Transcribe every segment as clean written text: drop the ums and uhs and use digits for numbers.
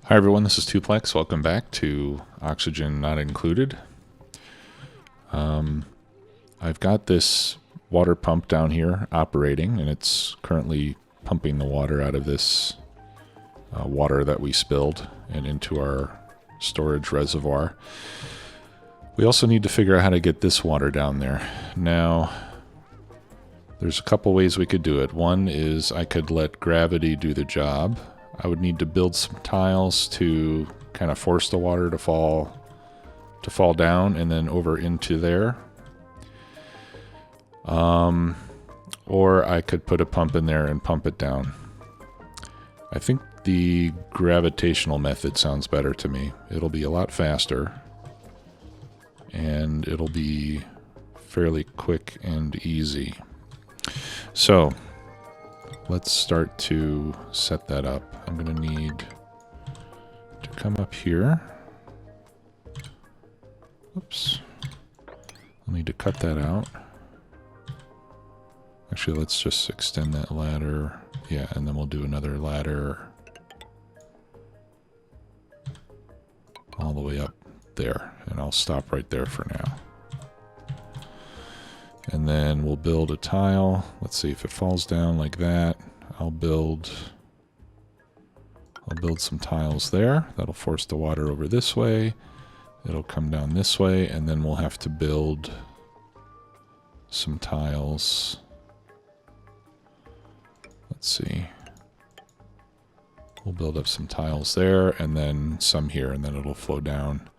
Hi everyone, this is Tuplex. Welcome back to Oxygen Not Included. I've got this water pump down here operating, and it's currently pumping the water out of this water that we spilled and into our storage reservoir. We also need to figure out how to get this water down there. Now, there's a couple ways we could do it. One is I could let gravity do the job. I would need to build some tiles to kind of force the water to fall down and then over into there. Or I could put a pump in there and pump it down. I think the gravitational method sounds better to me. It'll be a lot faster, and it'll be fairly quick and easy. So let's start to set that up. I'm going to need to come up here. Oops. I'll need to cut that out. Actually, let's just extend that ladder. Yeah, and then we'll do another ladder all the way up there. And I'll stop right there for now. And then we'll build a tile. Let's see if it falls down like that. I'll build some tiles there. That'll force the water over this way. It'll come down this way, and then we'll have to build some tiles. Let's see. We'll build up some tiles there, and then some here, and then it'll flow down.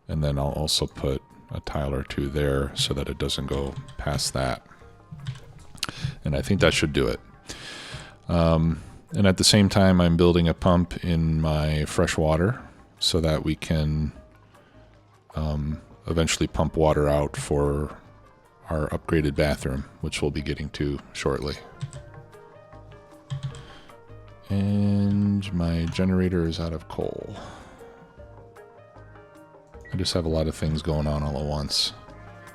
And then I'll also put a tile or two there so that it doesn't go past that. And I think that should do it. And at the same time, I'm building a pump in my fresh water so that we can eventually pump water out for our upgraded bathroom, which we'll be getting to shortly. And my generator is out of coal. I just have a lot of things going on all at once.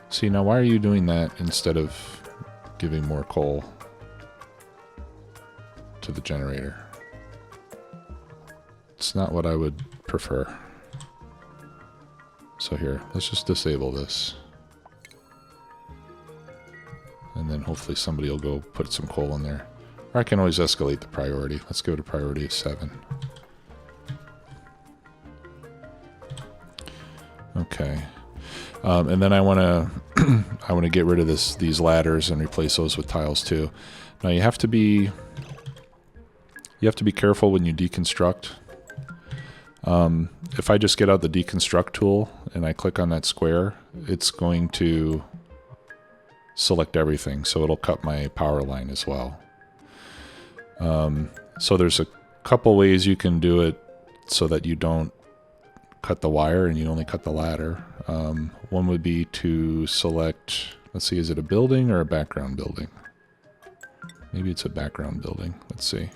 See, now why are you doing that instead of giving more coal to the generator? It's not what I would prefer. So here, let's just disable this. And then hopefully somebody will go put some coal in there. Or I can always escalate the priority. Let's go to priority of 7. Okay. And then I want to get rid of these ladders and replace those with tiles too. Now you have to be careful when you deconstruct. If I just get out the deconstruct tool and I click on that square, it's going to select everything, so it'll cut my power line as well. So there's a couple ways you can do it so that you don't cut the wire and you only cut the ladder. One would be to select, let's see, is it a building or a background building? Maybe it's a background building. Let's see.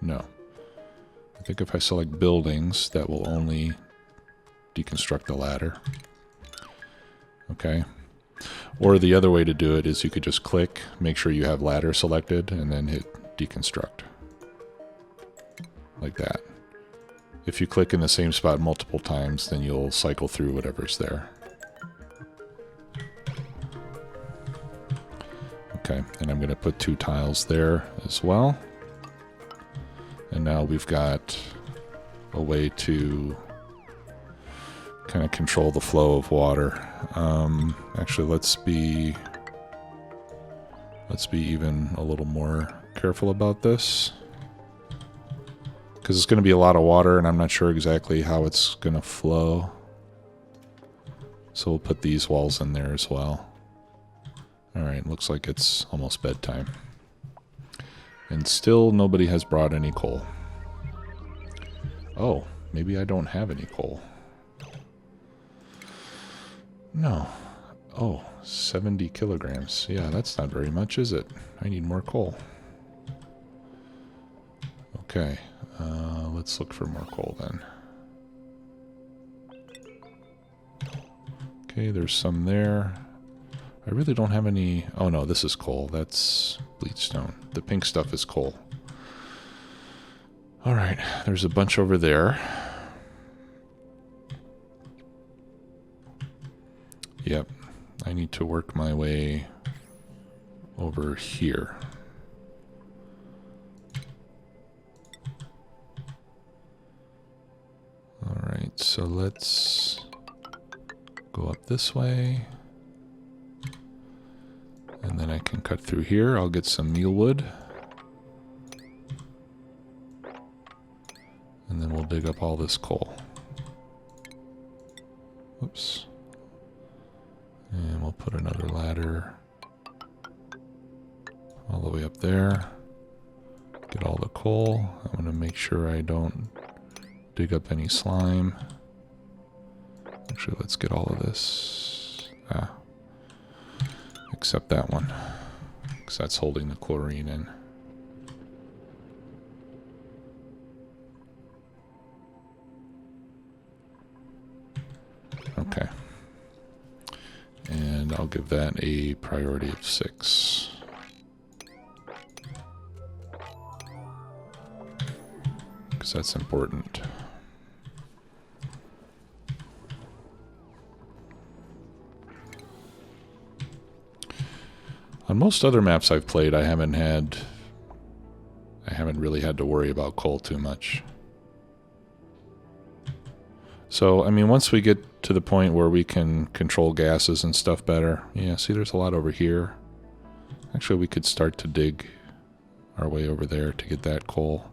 No. I think if I select buildings, that will only deconstruct the ladder. Okay. Or the other way to do it is you could just click, make sure you have ladder selected, and then hit deconstruct. Like that. If you click in the same spot multiple times, then you'll cycle through whatever's there. Okay, and I'm going to put 2 tiles there as well. And now we've got a way to kind of control the flow of water. Actually, let's be even a little more careful about this, because it's going to be a lot of water and I'm not sure exactly how it's going to flow. So we'll put these walls in there as well. Alright, looks like it's almost bedtime. And still nobody has brought any coal. Oh, maybe I don't have any coal. No. Oh, 70 kilograms. Yeah, that's not very much, is it? I need more coal. Okay, let's look for more coal then. Okay, there's some there. I really don't have any... Oh no, this is coal. That's bleach stone. The pink stuff is coal. Alright, there's a bunch over there. Yep, I need to work my way over here. Alright, so let's go up this way. And then I can cut through here. I'll get some mealwood. And then we'll dig up all this coal. Whoops. And we'll put another ladder all the way up there. Get all the coal. I'm going to make sure I don't dig up any slime. Actually, let's get all of this. Except that one, because that's holding the chlorine in. Okay. And I'll give that a priority of 6. Because that's important. On most other maps I've played, I haven't really had to worry about coal too much. So, I mean, once we get to the point where we can control gases and stuff better, yeah, see there's a lot over here. Actually, we could start to dig our way over there to get that coal.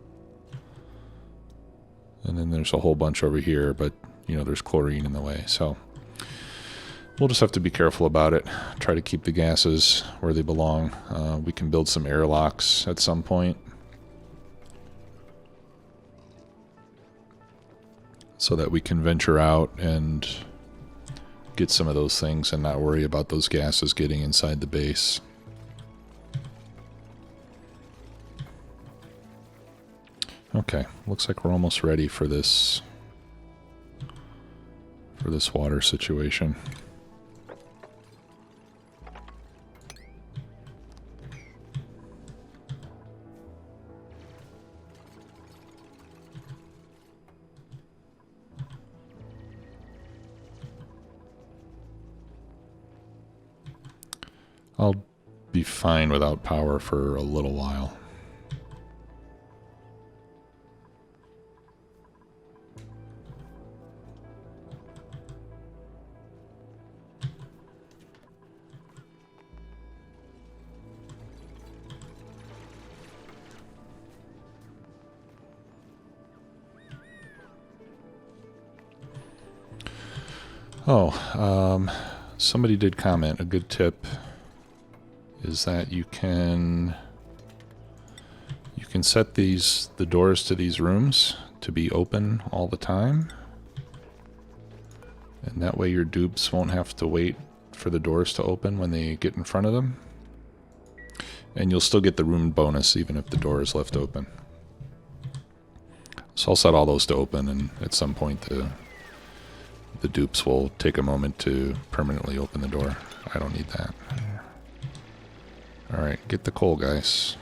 And then there's a whole bunch over here, but, you know, there's chlorine in the way, so we'll just have to be careful about it. Try to keep the gases where they belong. We can build some airlocks at some point, so that we can venture out and get some of those things and not worry about those gases getting inside the base. Okay, looks like we're almost ready for this water situation. I'll be fine without power for a little while. Somebody did comment, a good tip is that you can set the doors to these rooms to be open all the time, and that way your dupes won't have to wait for the doors to open when they get in front of them, and you'll still get the room bonus even if the door is left open. So I'll set all those to open, and at some point the dupes will take a moment to permanently open the door. I don't need that. Alright, get the coal, guys.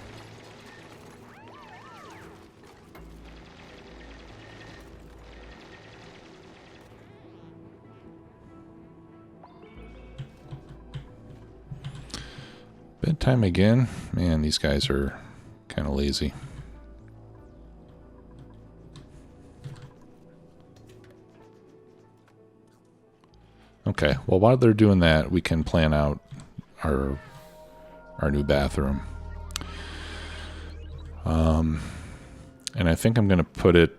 Bedtime again? Man, these guys are kind of lazy. Okay, well while they're doing that, we can plan out our new bathroom. And I think I'm going to put it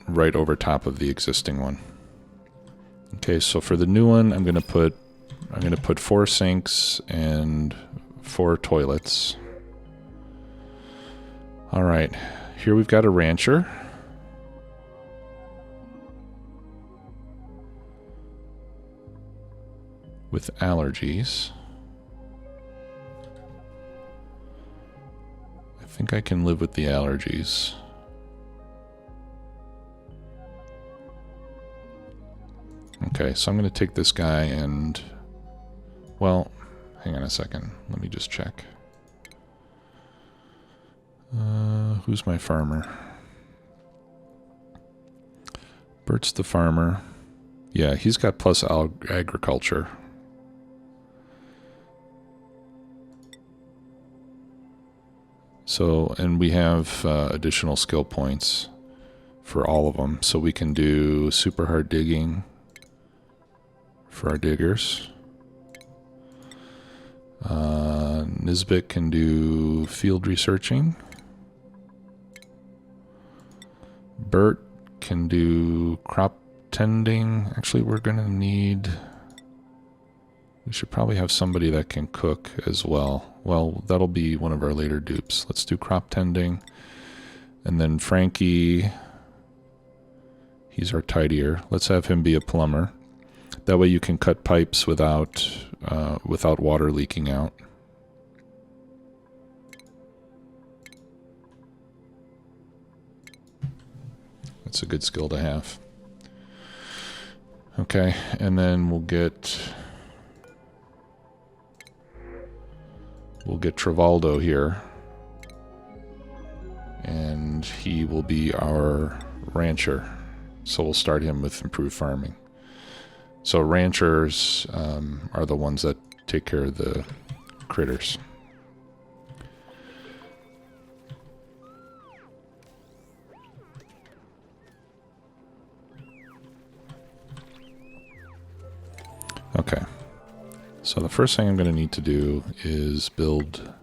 right over top of the existing one. Okay, so for the new one, I'm going to put 4 sinks and 4 toilets. All right, here we've got a rancher. With allergies. I think I can live with the allergies. Okay, so I'm going to take this guy and... Well, hang on a second. Let me just check. Who's my farmer? Bert's the farmer. Yeah, he's got plus agriculture. So, and we have additional skill points for all of them. So we can do super hard digging for our diggers. Nisbet can do field researching. Bert can do crop tending. Actually, we're going to need... We should probably have somebody that can cook as well. Well, that'll be one of our later dupes. Let's do crop tending. And then Frankie, he's our tidier. Let's have him be a plumber. That way you can cut pipes without water leaking out. That's a good skill to have. Okay, and then we'll get Travaldo here. And he will be our rancher. So we'll start him with improved farming. So ranchers are the ones that take care of the critters. Okay. So the first thing I'm going to need to do is build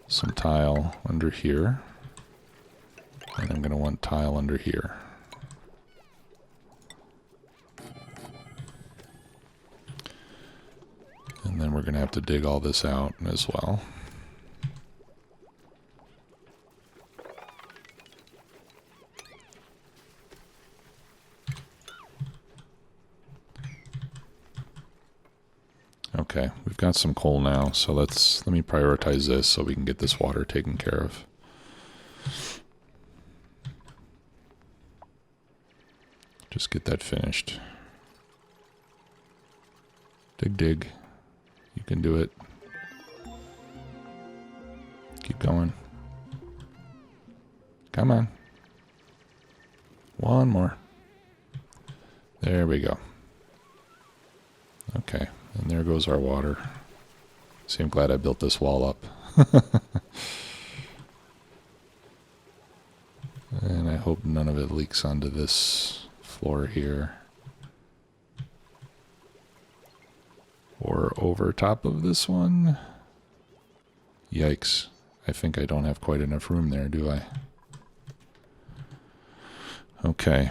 some tile under here. And I'm going to want tile under here. And then we're going to have to dig all this out as well. Okay, we've got some coal now, so let me prioritize this so we can get this water taken care of. Just get that finished. Dig. You can do it. Keep going. Come on. One more. There we go. Okay, and there goes our water. See, I'm glad I built this wall up. And I hope none of it leaks onto this floor here. Or over top of this one. Yikes. I think I don't have quite enough room there, do I? Okay.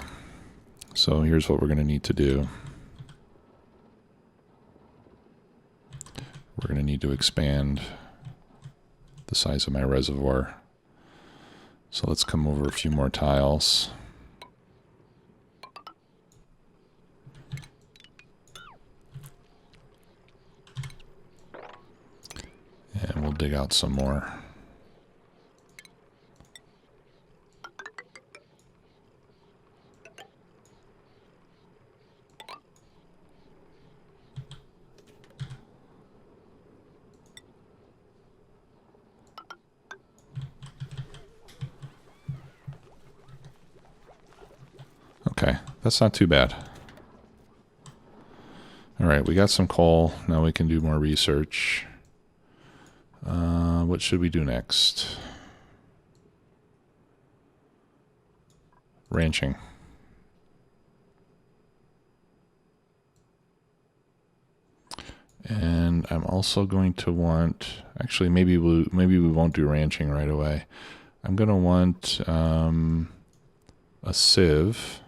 So here's what we're going to need to do. We're going to need to expand the size of my reservoir. So let's come over a few more tiles. And we'll dig out some more. Okay, that's not too bad. Alright, we got some coal. Now we can do more research. What should we do next? Ranching. And I'm also going to want... Actually, maybe we won't do ranching right away. I'm going to want a sieve.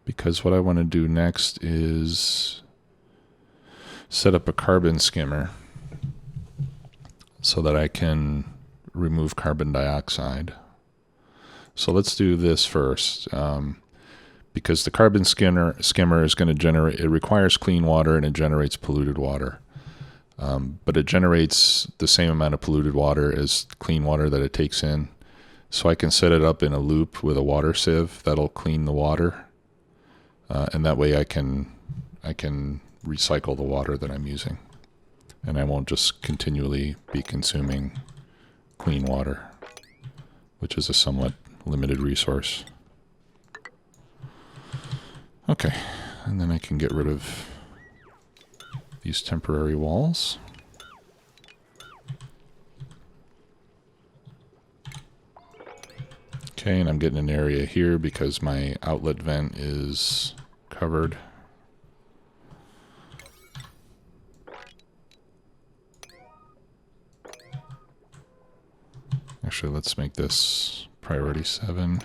Because what I want to do next is set up a carbon skimmer so that I can remove carbon dioxide. So let's do this first. Because the carbon skimmer is going to generate, it requires clean water and it generates polluted water. But it generates the same amount of polluted water as clean water that it takes in. So I can set it up in a loop with a water sieve that'll clean the water. And that way I can recycle the water that I'm using. And I won't just continually be consuming clean water. which is a somewhat limited resource. Okay, and then I can get rid of these temporary walls. Okay, and I'm getting an area here because my outlet vent is covered. Actually, let's make this priority 7.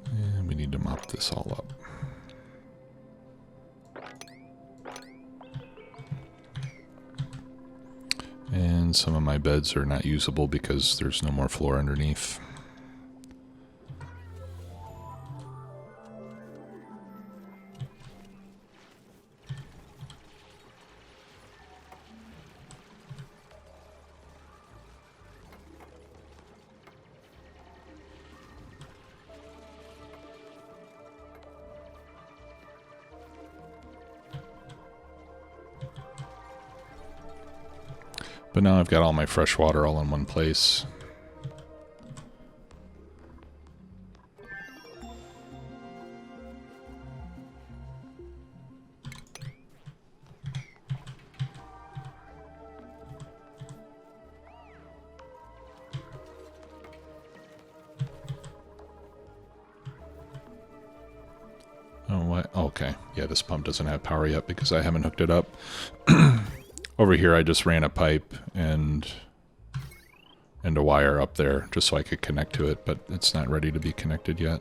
And we need to mop this all up. And some of my beds are not usable because there's no more floor underneath. But now I've got all my fresh water all in one place. Oh, what? Okay. Yeah, this pump doesn't have power yet because I haven't hooked it up. Over here, I just ran a pipe and a wire up there just so I could connect to it, but it's not ready to be connected yet.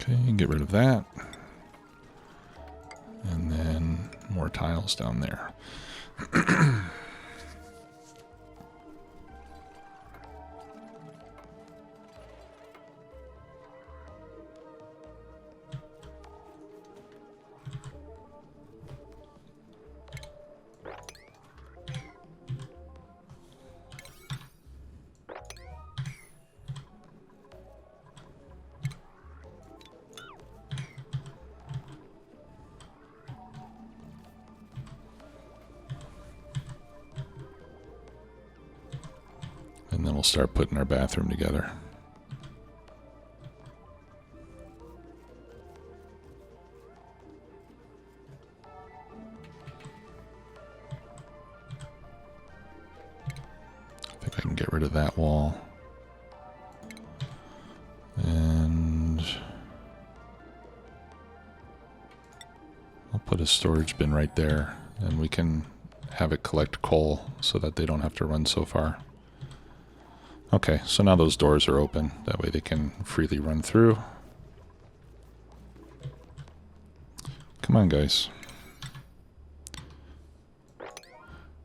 Okay, get rid of that. And then more tiles down there. And then we'll start putting our bathroom together. I think I can get rid of that wall. And I'll put a storage bin right there, and we can have it collect coal so that they don't have to run so far. Okay, so now those doors are open. That way they can freely run through. Come on, guys.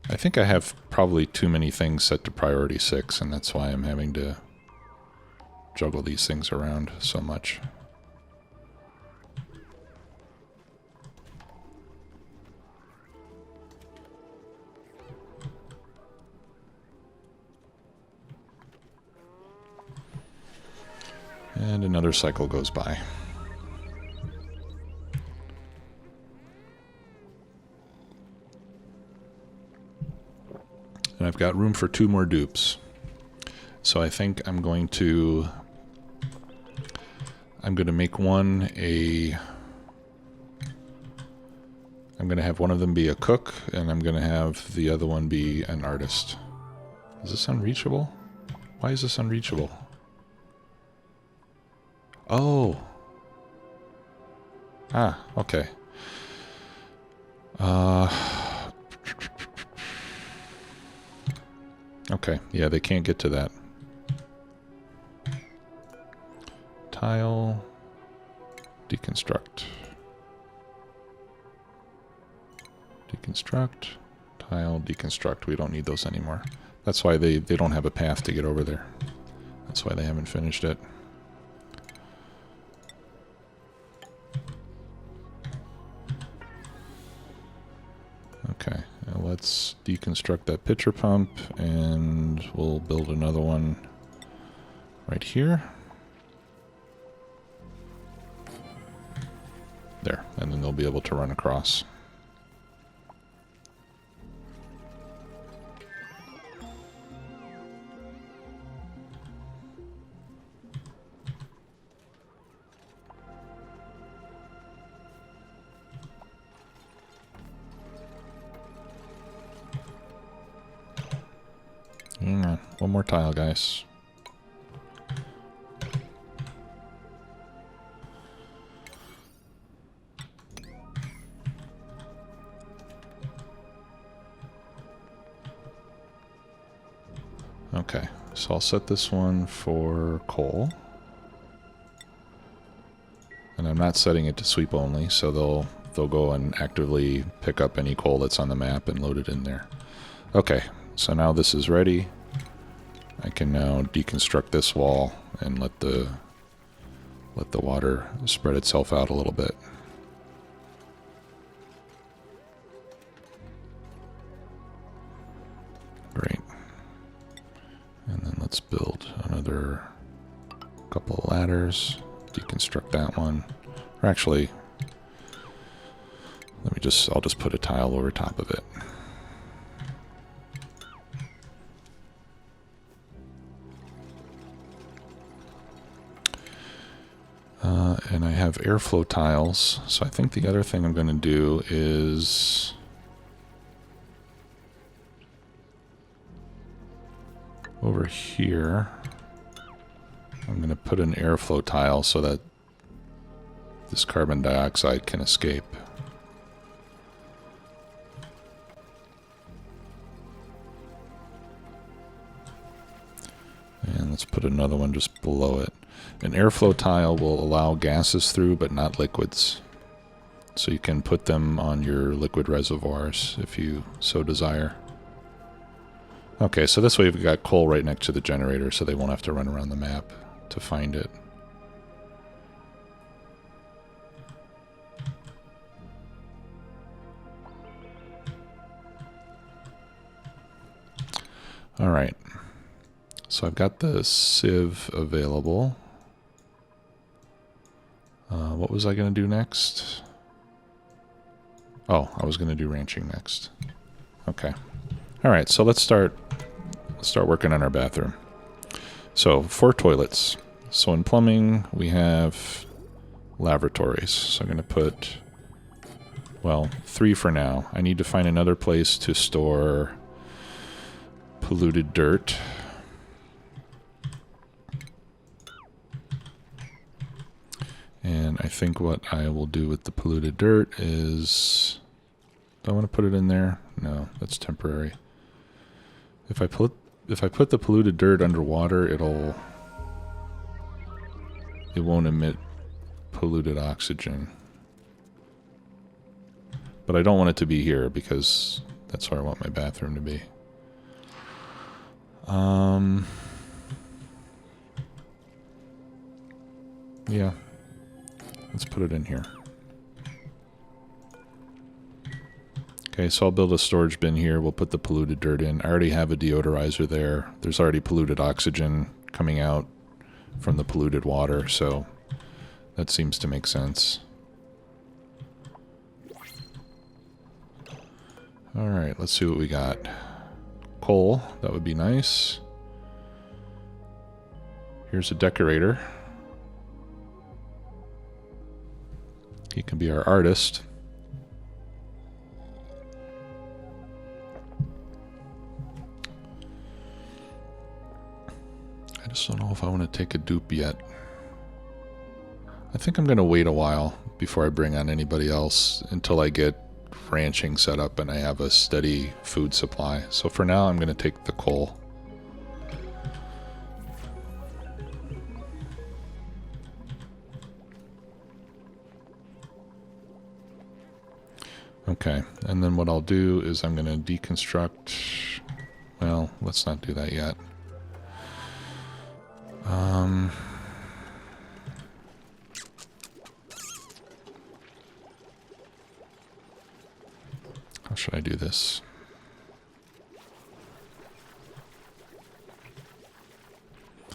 I think I have probably too many things set to priority 6, and that's why I'm having to juggle these things around so much. And another cycle goes by. And I've got room for 2 more dupes. So I think I'm going to make one I'm going to have one of them be a cook, and I'm going to have the other one be an artist. Is this unreachable? Why is this unreachable? Oh. Ah, okay. Okay, yeah, they can't get to that. Tile. Deconstruct. Deconstruct. Tile, deconstruct. We don't need those anymore. That's why they don't have a path to get over there. That's why they haven't finished it. Okay, now let's deconstruct that pitcher pump, and we'll build another one right here. There, and then they'll be able to run across. Hang on, one more tile, guys. Okay, so I'll set this one for coal. And I'm not setting it to sweep only, so they'll go and actively pick up any coal that's on the map and load it in there. Okay, so now this is ready. I can now deconstruct this wall and let the water spread itself out a little bit. Great. And then let's build another couple of ladders, deconstruct that one. Or actually, I'll just put a tile over top of it. And I have airflow tiles, so I think the other thing I'm going to do is over here, I'm going to put an airflow tile so that this carbon dioxide can escape. And let's put another one just below it. An airflow tile will allow gases through, but not liquids. So you can put them on your liquid reservoirs if you so desire. Okay, so this way we've got coal right next to the generator, so they won't have to run around the map to find it. Alright, so I've got the sieve available. What was I going to do next? Oh, I was going to do ranching next. Okay. Alright, so let's start working on our bathroom. So, 4 toilets. So in plumbing, we have lavatories. So I'm going to put, well, 3 for now. I need to find another place to store polluted dirt. And I think what I will do with the polluted dirt is... Do I want to put it in there? No, that's temporary. If I put the polluted dirt underwater, it won't emit polluted oxygen. But I don't want it to be here because that's where I want my bathroom to be. Yeah. Let's put it in here. Okay, so I'll build a storage bin here. We'll put the polluted dirt in. I already have a deodorizer there. There's already polluted oxygen coming out from the polluted water, so that seems to make sense. Alright, let's see what we got. Coal, that would be nice. Here's a decorator. He can be our artist. I just don't know if I want to take a dupe yet. I think I'm going to wait a while before I bring on anybody else until I get ranching set up and I have a steady food supply. So for now, I'm going to take the coal. Okay, and then what I'll do is I'm going to deconstruct... Well, let's not do that yet. How should I do this?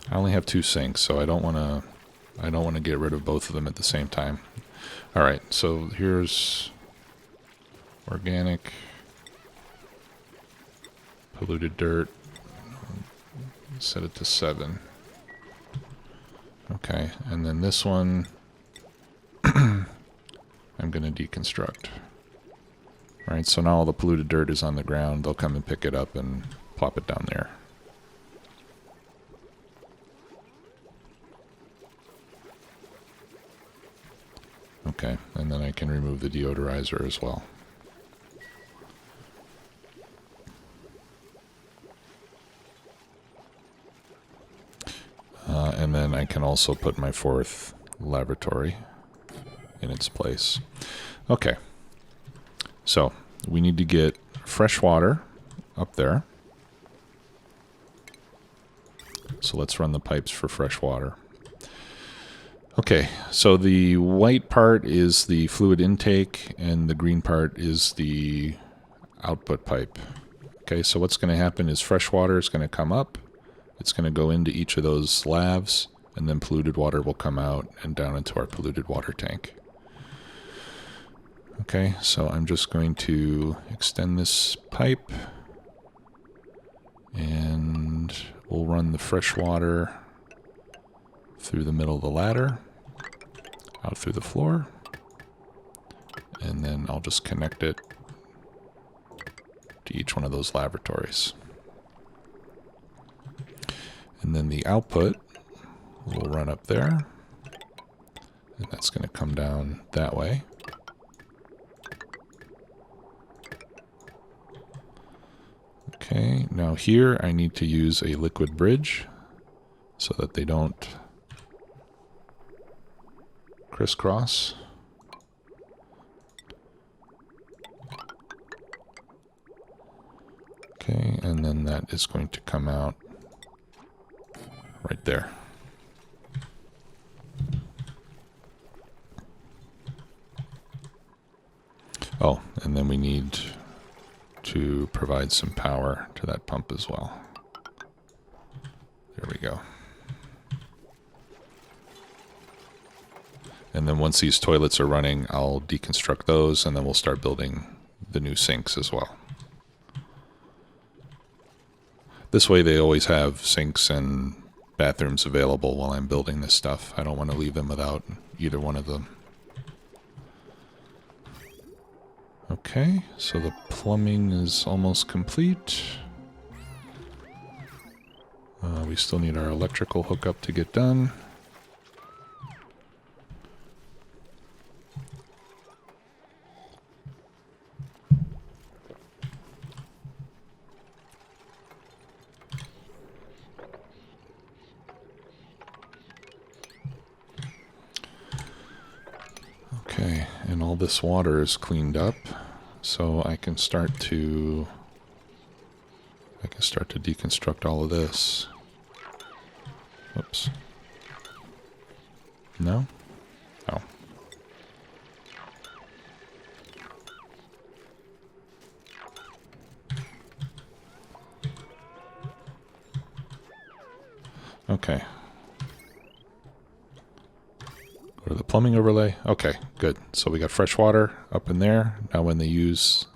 I only have 2 sinks, so I don't want to get rid of both of them at the same time. All right, so here's organic, polluted dirt. Set it to 7. Okay, and then this one I'm going to deconstruct. All right, so now all the polluted dirt is on the ground. They'll come and pick it up and plop it down there. Okay, and then I can remove the deodorizer as well. And then I can also put my 4th lavatory in its place. Okay, so we need to get fresh water up there. So let's run the pipes for fresh water. Okay, so the white part is the fluid intake and the green part is the output pipe. Okay, so what's going to happen is fresh water is going to come up. It's going to go into each of those lavs, and then polluted water will come out and down into our polluted water tank. Okay, so I'm just going to extend this pipe, and we'll run the fresh water through the middle of the ladder, out through the floor, and then I'll just connect it to each one of those lavatories. And then the output will run up there, and that's going to come down that way. Okay, now here I need to use a liquid bridge so that they don't crisscross. Okay, and then that is going to come out right there. Oh, and then we need to provide some power to that pump as well. There we go. And then once these toilets are running, I'll deconstruct those, and then we'll start building the new sinks as well. This way they always have sinks and bathrooms available while I'm building this stuff. I don't want to leave them without either one of them. Okay, so the plumbing is almost complete. We still need our electrical hookup to get done. Okay, and all this water is cleaned up, so I can start to deconstruct all of this. Oops. No? Oh. Okay. Go to the plumbing overlay. Okay, good. So we got fresh water up in there. Now when they use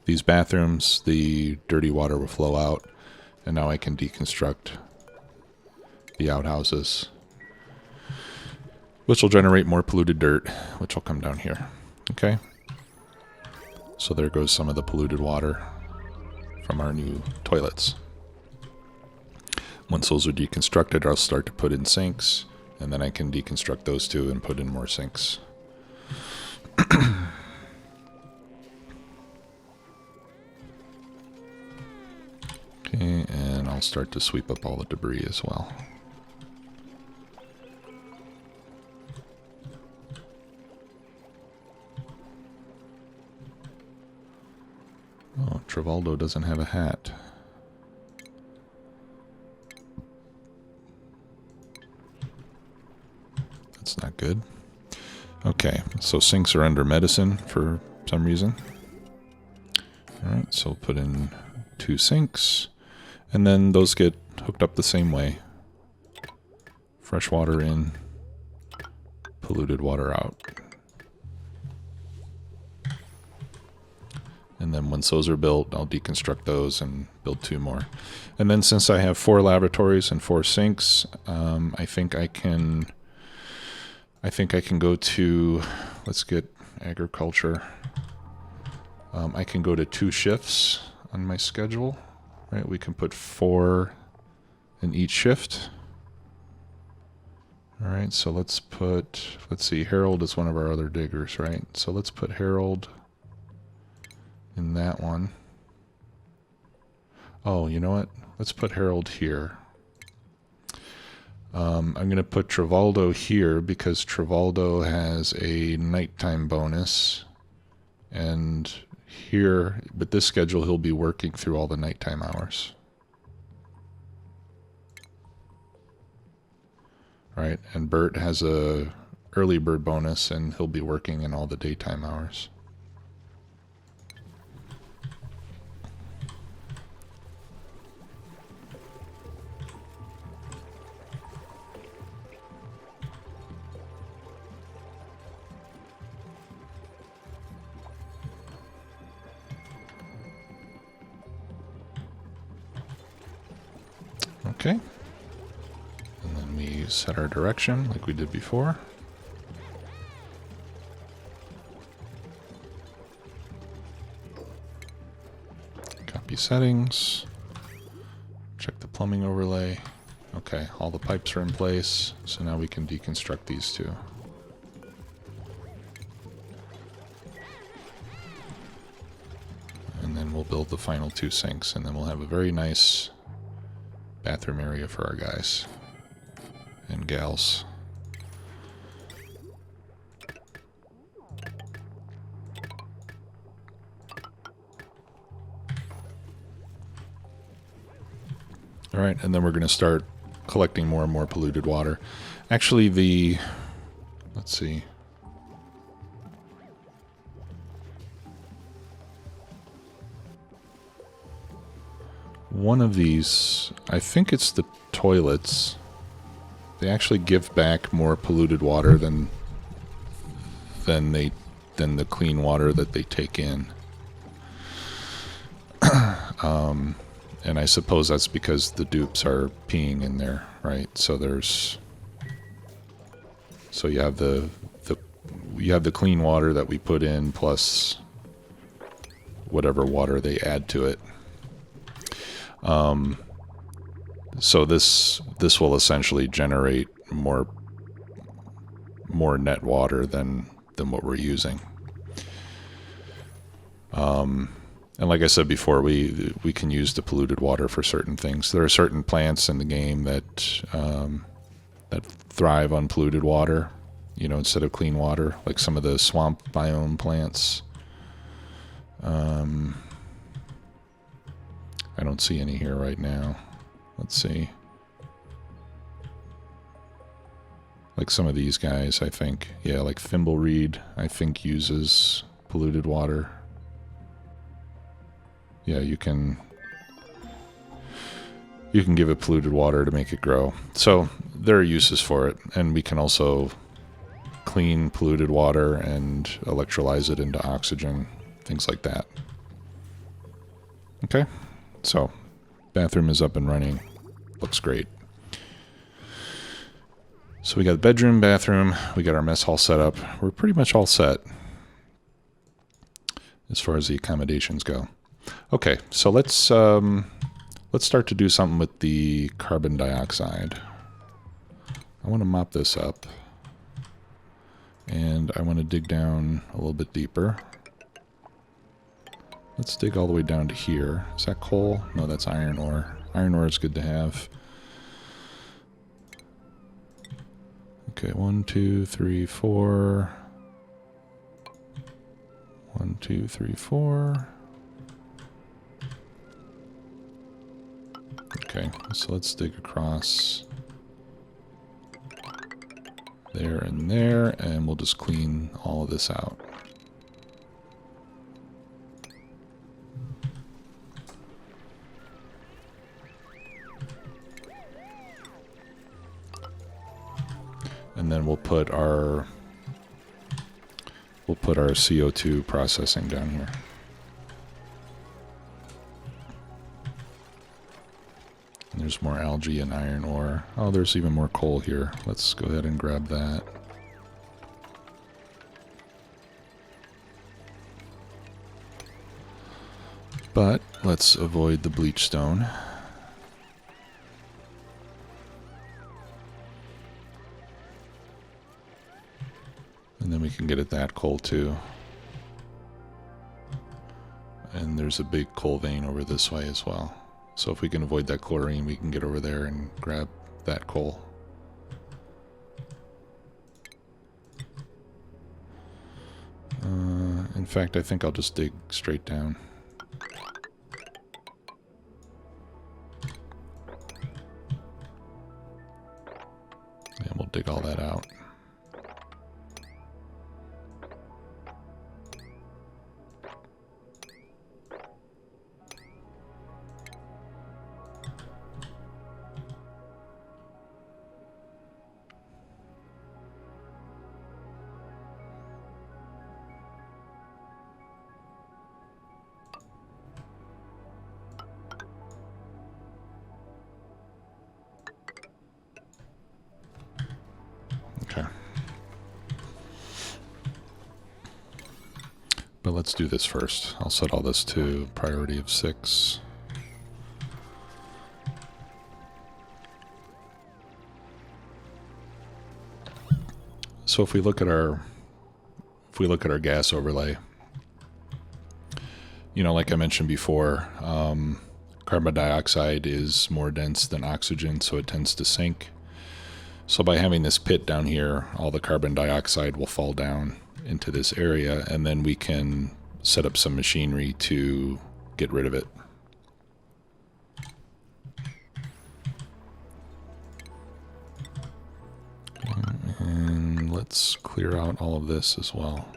these bathrooms, the dirty water will flow out, and now I can deconstruct the outhouses, which will generate more polluted dirt, which will come down here. Okay. So there goes some of the polluted water from our new toilets. Once those are deconstructed, I'll start to put in sinks, and then I can deconstruct those two and put in more sinks. Okay, and I'll start to sweep up all the debris as well. Oh, Travaldo doesn't have a hat. That's not good. Okay, so sinks are under medicine for some reason. Alright, so we'll put in 2 sinks, and then those get hooked up the same way. Fresh water in, polluted water out. And then once those are built, I'll deconstruct those and build 2 more. And then since I have 4 lavatories and 4 sinks, I think I can go to, let's get agriculture. I can go to 2 shifts on my schedule, right? We can put 4 in each shift. All right, so let's see, Harold is one of our other diggers, right? So let's put Harold in that one. Oh, you know what? Let's put Harold here. I'm going to put Travaldo here because Travaldo has a nighttime bonus. And here, but this schedule, he'll be working through all the nighttime hours. Right? And Bert has a early bird bonus, and he'll be working in all the daytime hours. Okay. And then we set our direction like we did before. Copy settings. Check the plumbing overlay. Okay, all the pipes are in place, so now we can deconstruct these 2. And then we'll build the final 2 sinks, and then we'll have a very nice bathroom area for our guys and gals. All right, and then we're going to start collecting more and more polluted water. Actually, let's see. One of these, I think it's the toilets. They actually give back more polluted water than the clean water that they take in. And I suppose that's because the dupes are peeing in there, right? So you have the clean water that we put in plus whatever water they add to it. So this will essentially generate more net water than what we're using. And like I said before, we can use the polluted water for certain things. There are certain plants in the game that thrive on polluted water, instead of clean water, like some of the swamp biome plants. I don't see any here right now. Let's see. Like some of these guys, I think. Yeah, like thimbleweed, I think, uses polluted water. Yeah, you can give it polluted water to make it grow. So there are uses for it, and we can also clean polluted water and electrolyze it into oxygen, things like that. Okay, so bathroom is up and running. Looks great. So we got the bedroom, bathroom, we got our mess hall set up. We're pretty much all set as far as the accommodations go. Okay, so let's start to do something with the carbon dioxide. I want to mop this up, and I want to dig down a little bit deeper. Let's dig all the way down to here. Is that coal? No, that's iron ore. Iron ore is good to have. Okay, 1, 2, 3, 4. 1, 2, 3, 4. Okay, so let's dig across there, and we'll just clean all of this out. And then we'll put our CO2 processing down here. And there's more algae and iron ore. Oh, there's even more coal here. Let's go ahead and grab that. But let's avoid the bleach stone. And then we can get at that coal too. And there's a big coal vein over this way as well. So if we can avoid that chlorine, we can get over there and grab that coal. In fact, I think I'll just dig straight down. And we'll dig all that out. Okay. But let's do this first. I'll set all this to priority of 6. So if we look at our gas overlay, you know, like I mentioned before, carbon dioxide is more dense than oxygen, so it tends to sink. So by having this pit down here, all the carbon dioxide will fall down into this area, and then we can set up some machinery to get rid of it. And let's clear out all of this as well.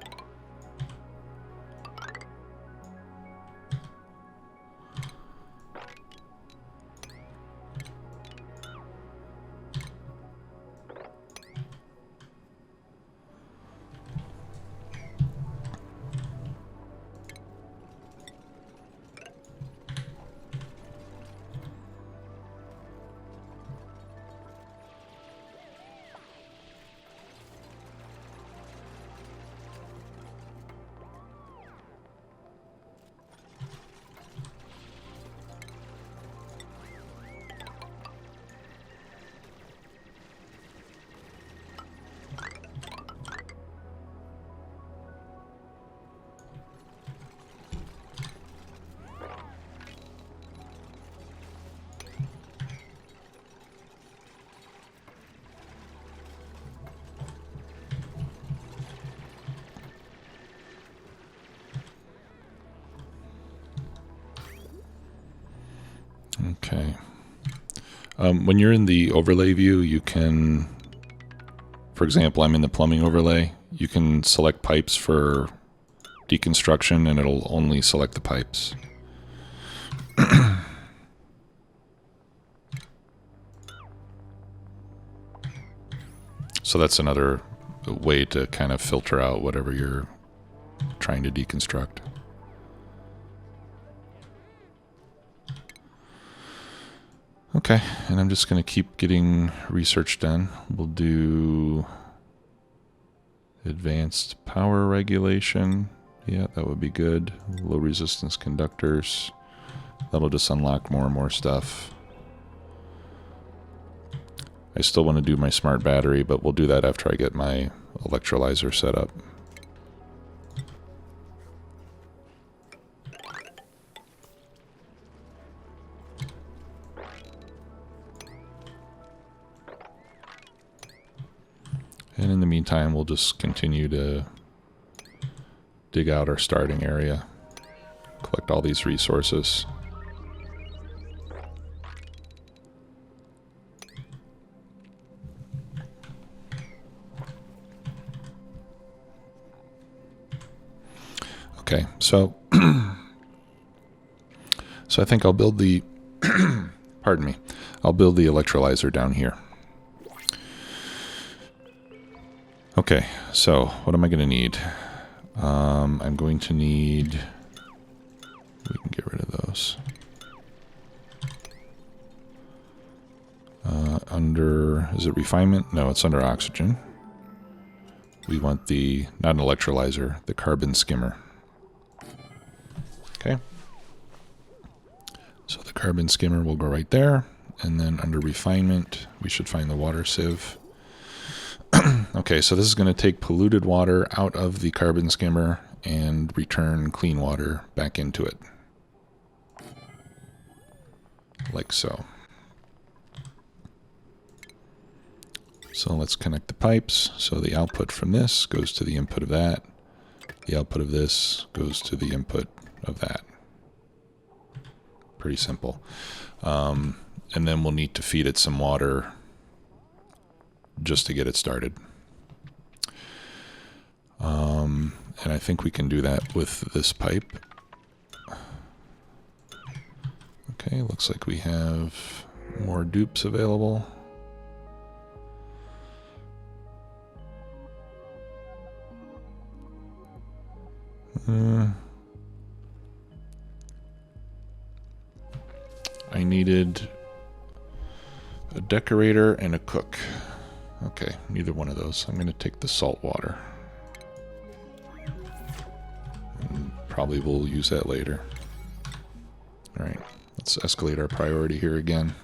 Okay. When you're in the overlay view, you can, for example, I'm in the plumbing overlay. You can select pipes for deconstruction, and it'll only select the pipes. So that's another way to kind of filter out whatever you're trying to deconstruct. Okay, and I'm just going to keep getting research done. We'll do advanced power regulation. Yeah, that would be good. Low resistance conductors. That'll just unlock more and more stuff. I still want to do my smart battery, but we'll do that after I get my electrolyzer set up. And in the meantime, we'll just continue to dig out our starting area, collect all these resources. Okay, so I think I'll build the pardon me, I'll build the electrolyzer down here. Okay, so what am I going to need? I'm going to need... We can get rid of those. Under... Is it refinement? No, it's under oxygen. We want the... Not an electrolyzer, the carbon skimmer. Okay. So the carbon skimmer will go right there. And then under refinement, we should find the water sieve. Okay, so this is going to take polluted water out of the carbon skimmer and return clean water back into it. Like so. So let's connect the pipes. So the output from this goes to the input of that. The output of this goes to the input of that. Pretty simple. And then we'll need to feed it some water just to get it started. And I think we can do that with this pipe. Okay, looks like we have more dupes available. I needed a decorator and a cook. Okay, neither one of those. I'm going to take the salt water. And probably we'll use that later. Alright, let's escalate our priority here again.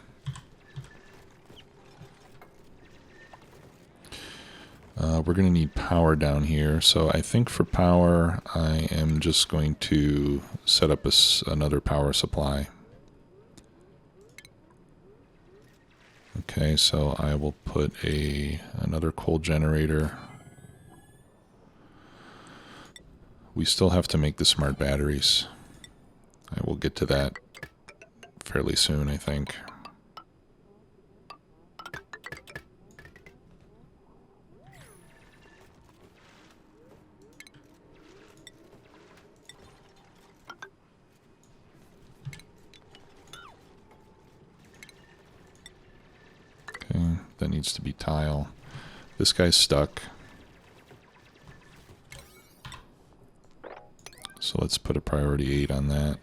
We're going to need power down here, so I think for power I am just going to set up another power supply. Okay, so I will put another coal generator. We still have to make the smart batteries. I will get to that fairly soon, I think. Okay, that needs to be tile. This guy's stuck. So let's put a priority 8 on that.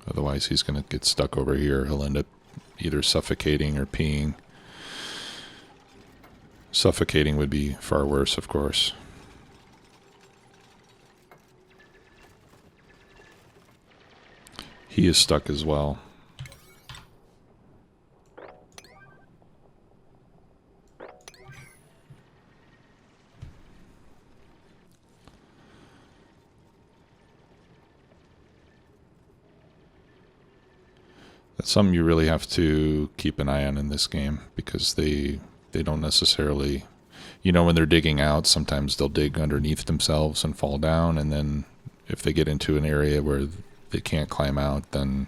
Otherwise he's going to get stuck over here. He'll end up either suffocating or peeing. Suffocating would be far worse, of course. He is stuck as well. That's something you really have to keep an eye on in this game, because they don't necessarily, you know, when they're digging out, sometimes they'll dig underneath themselves and fall down, and then if they get into an area where they can't climb out, then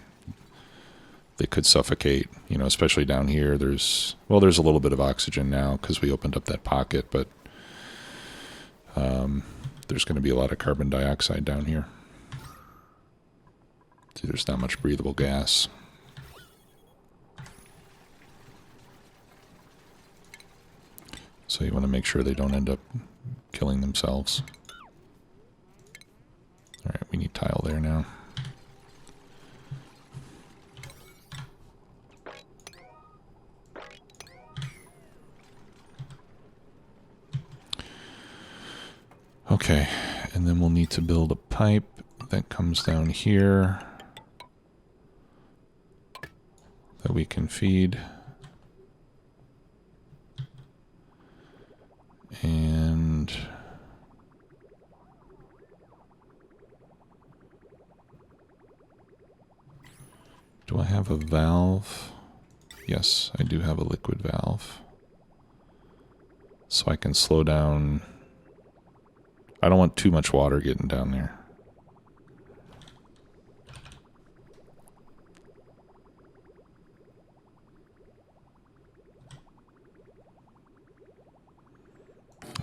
they could suffocate, you know, especially down here. There's a little bit of oxygen now because we opened up that pocket, but there's going to be a lot of carbon dioxide down here. See, there's not much breathable gas. So you want to make sure they don't end up killing themselves. Alright, we need tile there now. Okay, and then we'll need to build a pipe that comes down here that we can feed. And do I have a valve? Yes, I do have a liquid valve. So I can slow down. I don't want too much water getting down there.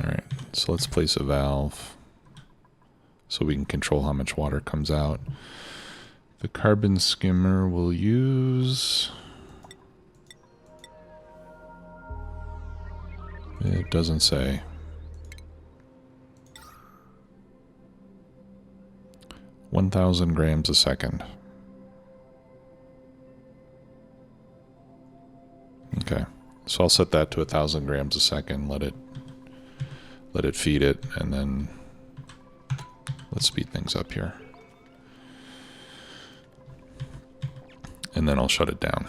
Alright, so let's place a valve so we can control how much water comes out. The carbon skimmer will use It doesn't say. "1,000 grams a second." Okay, so I'll set that to 1,000 grams a second. Let it feed it, and then let's speed things up here. And then I'll shut it down.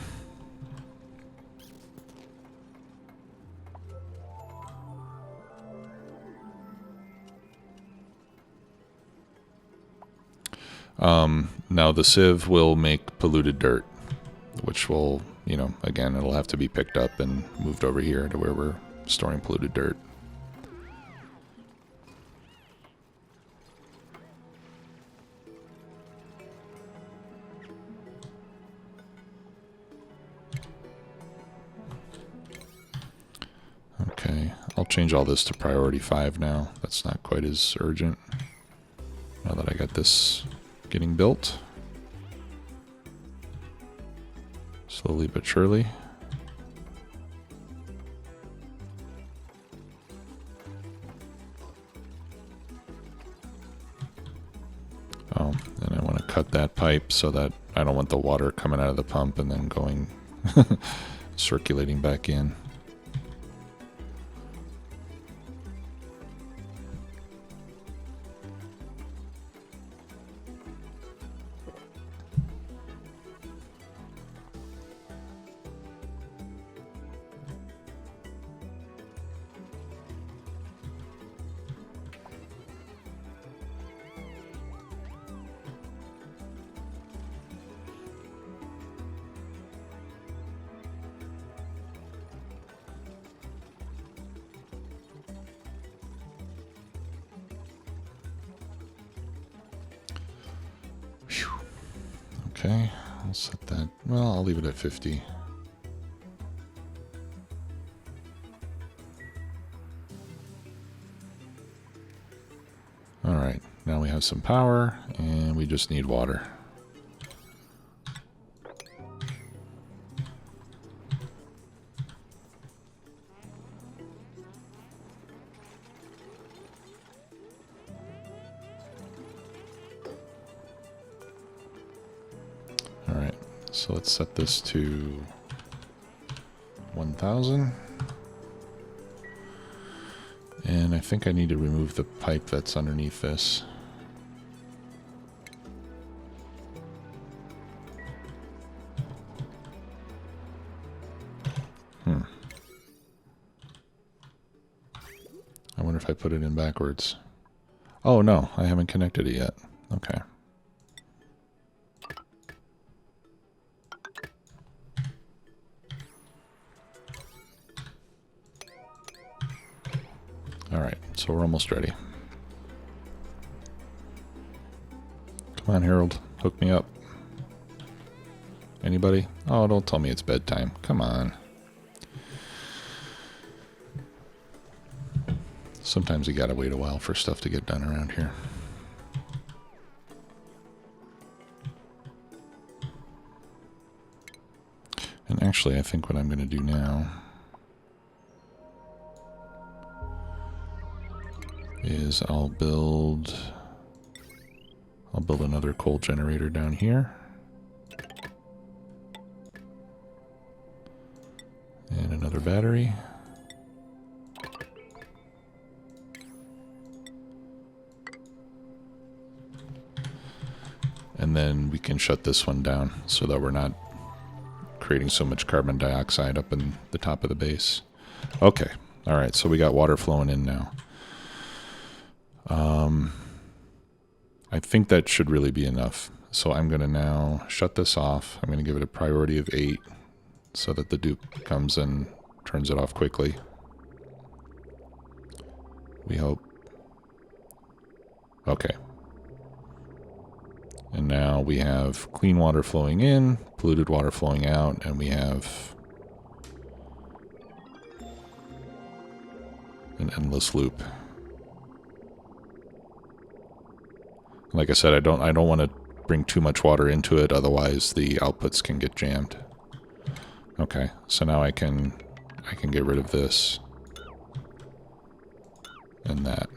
Now the sieve will make polluted dirt, which will, you know, again, it'll have to be picked up and moved over here to where we're storing polluted dirt. Okay, I'll change all this to priority 5 now. That's not quite as urgent now that I got this getting built. Slowly but surely. Oh, and I want to cut that pipe so that I don't want the water coming out of the pump and then going circulating back in. Okay, I'll set that. Well, I'll leave it at 50. Alright, now we have some power, and we just need water. Alright, so let's set this to 1,000. And I think I need to remove the pipe that's underneath this. I wonder if I put it in backwards. Oh no, I haven't connected it yet. Okay. Alright, so we're almost ready. Come on, Harold. Hook me up. Anybody? Oh, don't tell me it's bedtime. Come on. Sometimes you gotta wait a while for stuff to get done around here. And actually, I think what I'm gonna do now is I'll build another coal generator down here. And another battery. And then we can shut this one down so that we're not creating so much carbon dioxide up in the top of the base. Okay. All right. So we got water flowing in now. I think that should really be enough. So I'm going to now shut this off. I'm going to give it a priority of 8 so that the dupe comes and turns it off quickly. We hope. Okay. And now we have clean water flowing in, polluted water flowing out, and we have an endless loop. Like I said, I don't want to bring too much water into it, otherwise the outputs can get jammed. Okay, so now I can get rid of this. run that.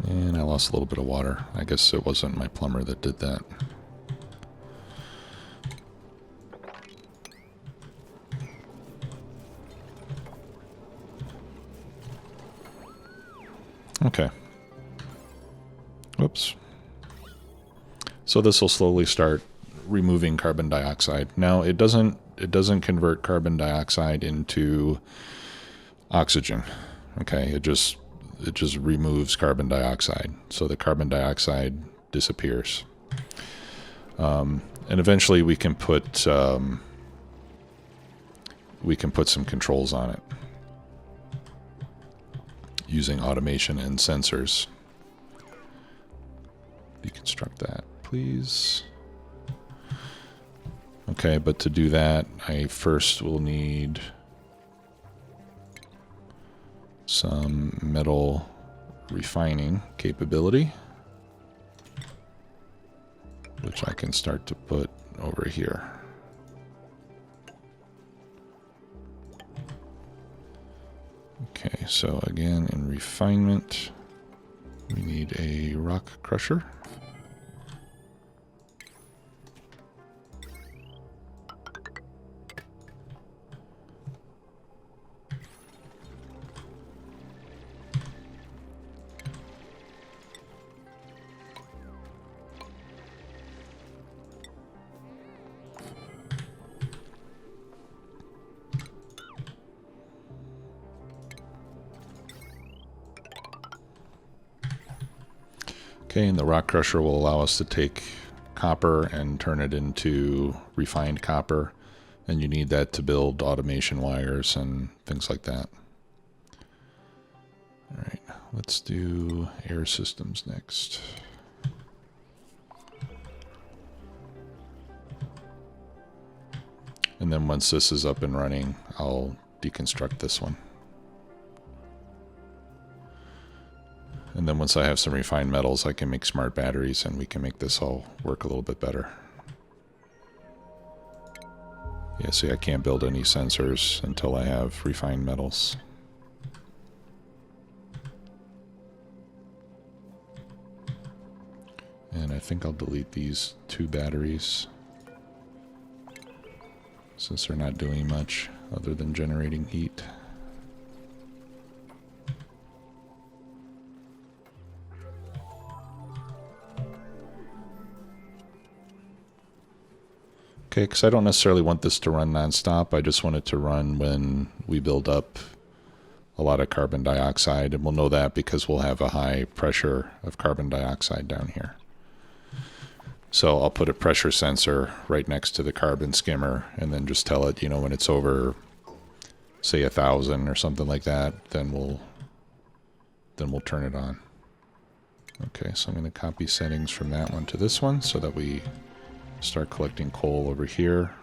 And I lost a little bit of water. I guess it wasn't my plumber that did that. Okay. Whoops. So this will slowly start removing carbon dioxide. Now it doesn't convert carbon dioxide into oxygen. Okay, it just removes carbon dioxide. So the carbon dioxide disappears. And eventually we can put some controls on it using automation and sensors. Deconstruct that, please. Okay, but to do that, I first will need some metal refining capability, which I can start to put over here. Okay, so again, in refinement, we need a rock crusher. Okay, and the rock crusher will allow us to take copper and turn it into refined copper, and you need that to build automation wires and things like that. All right, let's do air systems next. And then once this is up and running, I'll deconstruct this one. And then once I have some refined metals, I can make smart batteries and we can make this all work a little bit better. Yeah, see, I can't build any sensors until I have refined metals. And I think I'll delete these 2 batteries, since they're not doing much other than generating heat. Okay, because I don't necessarily want this to run nonstop. I just want it to run when we build up a lot of carbon dioxide, and we'll know that because we'll have a high pressure of carbon dioxide down here. So I'll put a pressure sensor right next to the carbon skimmer and then just tell it, you know, when it's over, say 1,000 or something like that, then we'll turn it on. Okay, so I'm going to copy settings from that one to this one so that we start collecting coal over here.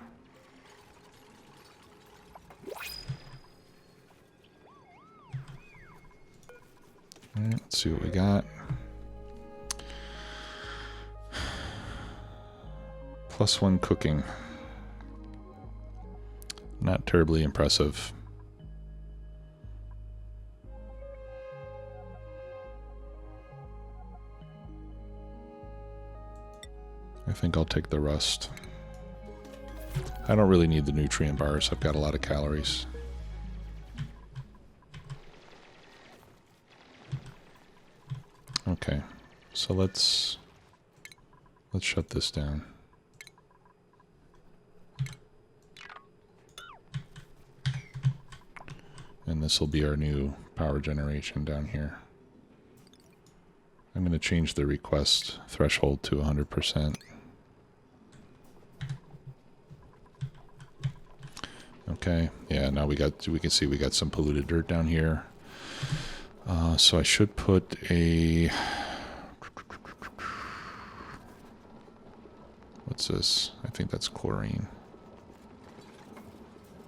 All right, let's see what we got. +1 cooking. Not terribly impressive. I think I'll take the rust. I don't really need the nutrient bars. I've got a lot of calories. Okay, so let's shut this down. And this will be our new power generation down here. I'm going to change the request threshold to 100%. Okay, yeah, now we can see we got some polluted dirt down here. So I should put a... What's this? I think that's chlorine.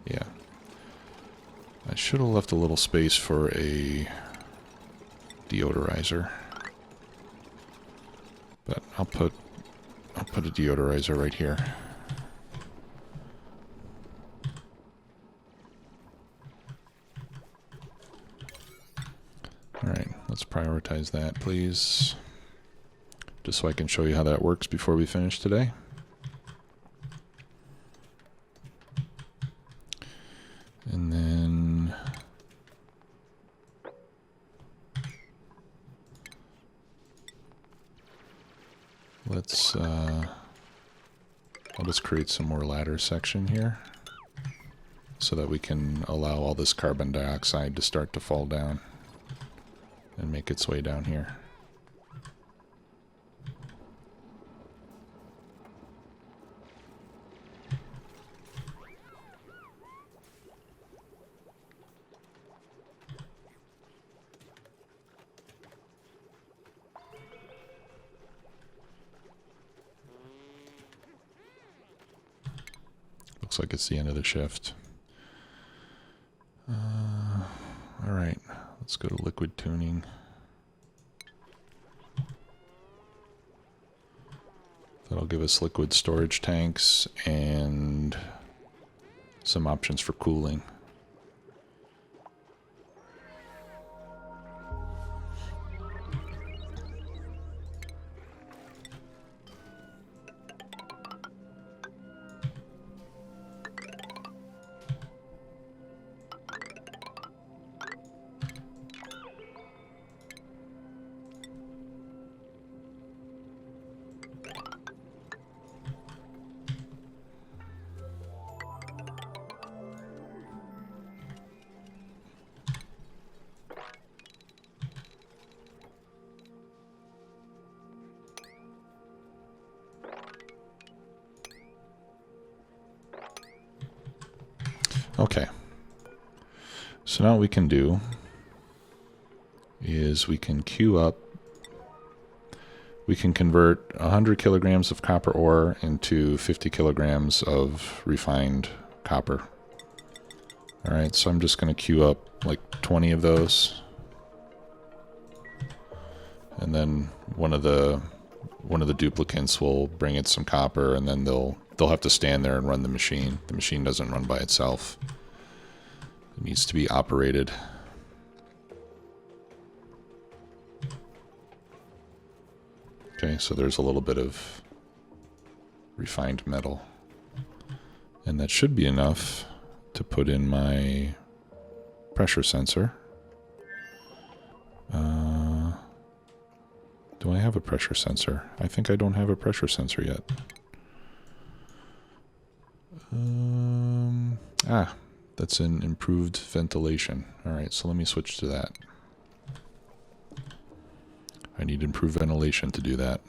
Yeah. I should have left a little space for a deodorizer. But I'll put a deodorizer right here. let's prioritize that, please. Just so I can show you how that works before we finish today. And then let's I'll just create some more ladder section here so that we can allow all this carbon dioxide to start to fall down and make its way down here. Looks like it's the end of the shift. Alright, let's go to liquid tuning. That'll give us liquid storage tanks and some options for cooling. Okay, so now what we can do is we can queue up, we can convert 100 kilograms of copper ore into 50 kilograms of refined copper. Alright, so I'm just going to queue up like 20 of those. And then one of the duplicants will bring it some copper, and then they'll have to stand there and run the machine. The machine doesn't run by itself. It needs to be operated. Okay, so there's a little bit of refined metal. And that should be enough to put in my pressure sensor. Do I have a pressure sensor? I think I don't have a pressure sensor yet. That's an improved ventilation. Alright, so let me switch to that. I need improved ventilation to do that.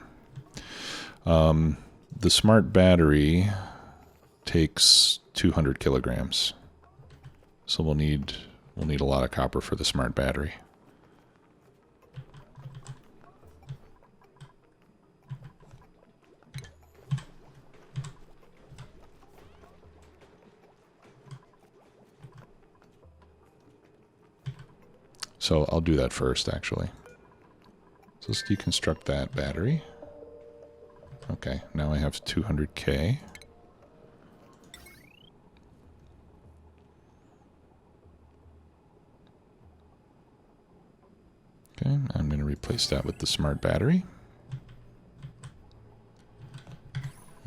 The smart battery takes 200 kilograms. So we'll need a lot of copper for the smart battery. So I'll do that first, actually. So let's deconstruct that battery. Okay, now I have 200K. Okay, I'm going to replace that with the smart battery.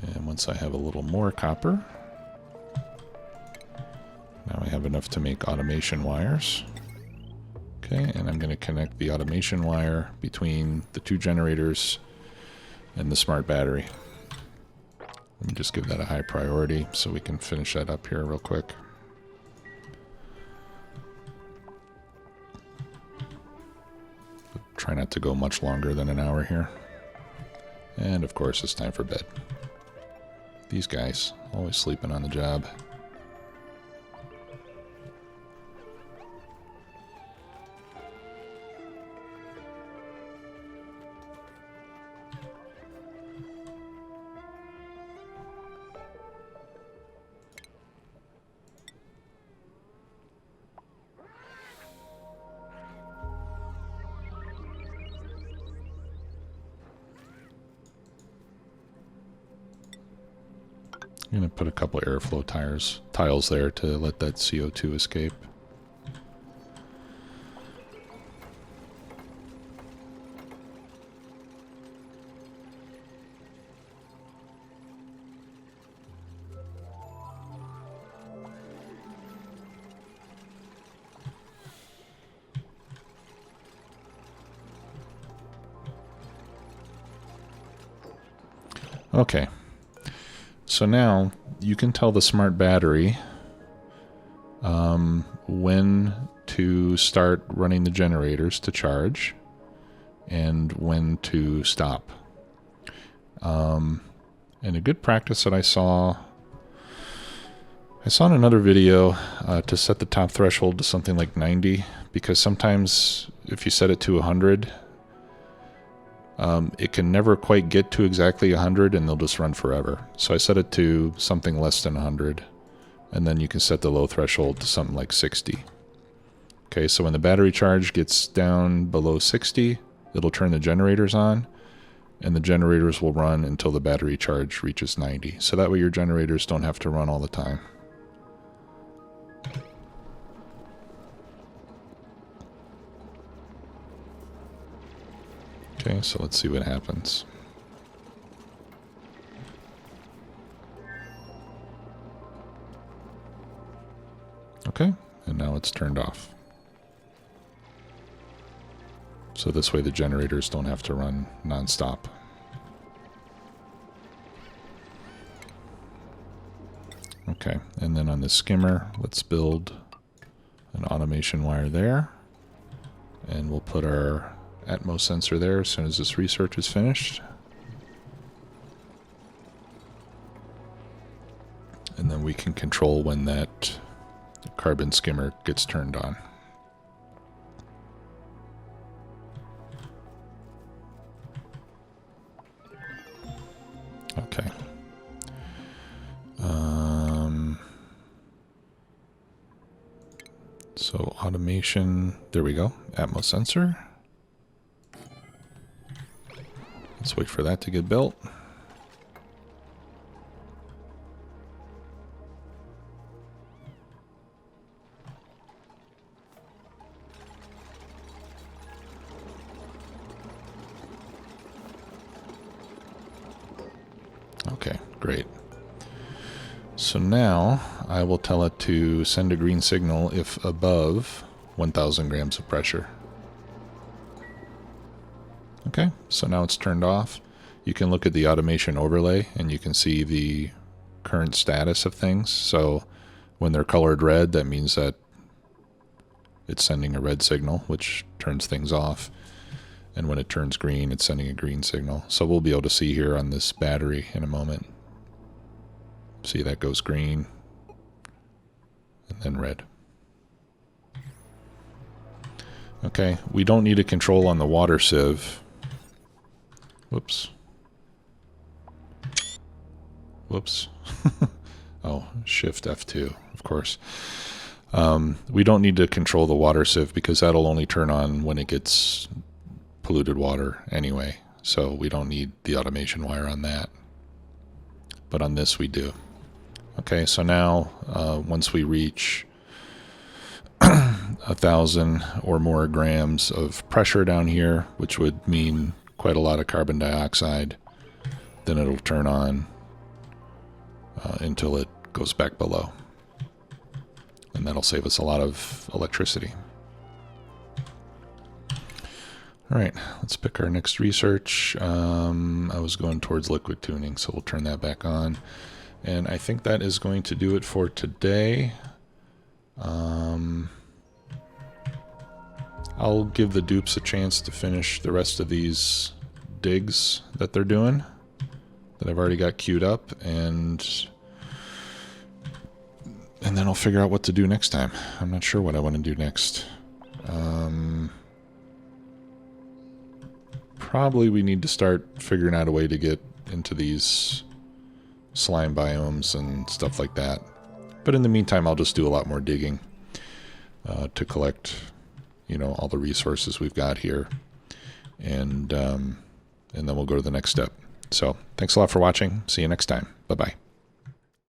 And once I have a little more copper, now I have enough to make automation wires. Okay, and I'm going to connect the automation wire between the two generators and the smart battery. Let me just give that a high priority so we can finish that up here real quick. Try not to go much longer than an hour here. And of course, it's time for bed. These guys, always sleeping on the job. I'm going to put a couple airflow tiles there to let that CO2 escape. Okay, so now you can tell the smart battery when to start running the generators to charge and when to stop. And a good practice that I saw in another video to set the top threshold to something like 90, because sometimes if you set it to 100, it can never quite get to exactly 100 and they'll just run forever. So I set it to something less than 100, and then you can set the low threshold to something like 60. Okay, so when the battery charge gets down below 60, it'll turn the generators on, and the generators will run until the battery charge reaches 90. So that way your generators don't have to run all the time. Okay, so let's see what happens. Okay, and now it's turned off. So this way the generators don't have to run non-stop. Okay, and then on the skimmer, let's build an automation wire there. And we'll put our Atmos sensor there as soon as this research is finished. And then we can control when that carbon skimmer gets turned on. Okay. So automation, there we go, Atmos sensor. Let's wait for that to get built. Okay, great. So now I will tell it to send a green signal if above 1,000 grams of pressure. Okay, so now it's turned off. You can look at the automation overlay and you can see the current status of things. So when they're colored red, that means that it's sending a red signal, which turns things off. And when it turns green, it's sending a green signal. So we'll be able to see here on this battery in a moment. See, that goes green and then red. Okay, we don't need a control on the water sieve. Whoops. Whoops. Oh, Shift F2, of course. We don't need to control the water sieve because that'll only turn on when it gets polluted water anyway. So we don't need the automation wire on that. But on this we do. Okay, so now once we reach 1,000 or more grams of pressure down here, which would mean quite a lot of carbon dioxide, then it'll turn on until it goes back below. And that'll save us a lot of electricity. All right, let's pick our next research. I was going towards liquid tuning, so we'll turn that back on. And I think that is going to do it for today. I'll give the dupes a chance to finish the rest of these digs that they're doing, that I've already got queued up, and then I'll figure out what to do next time. I'm not sure what I want to do next. Probably we need to start figuring out a way to get into these slime biomes and stuff like that. But in the meantime, I'll just do a lot more digging to collect, you know, all the resources we've got here, and then we'll go to the next step. So thanks a lot for watching. See you next time. Bye-bye.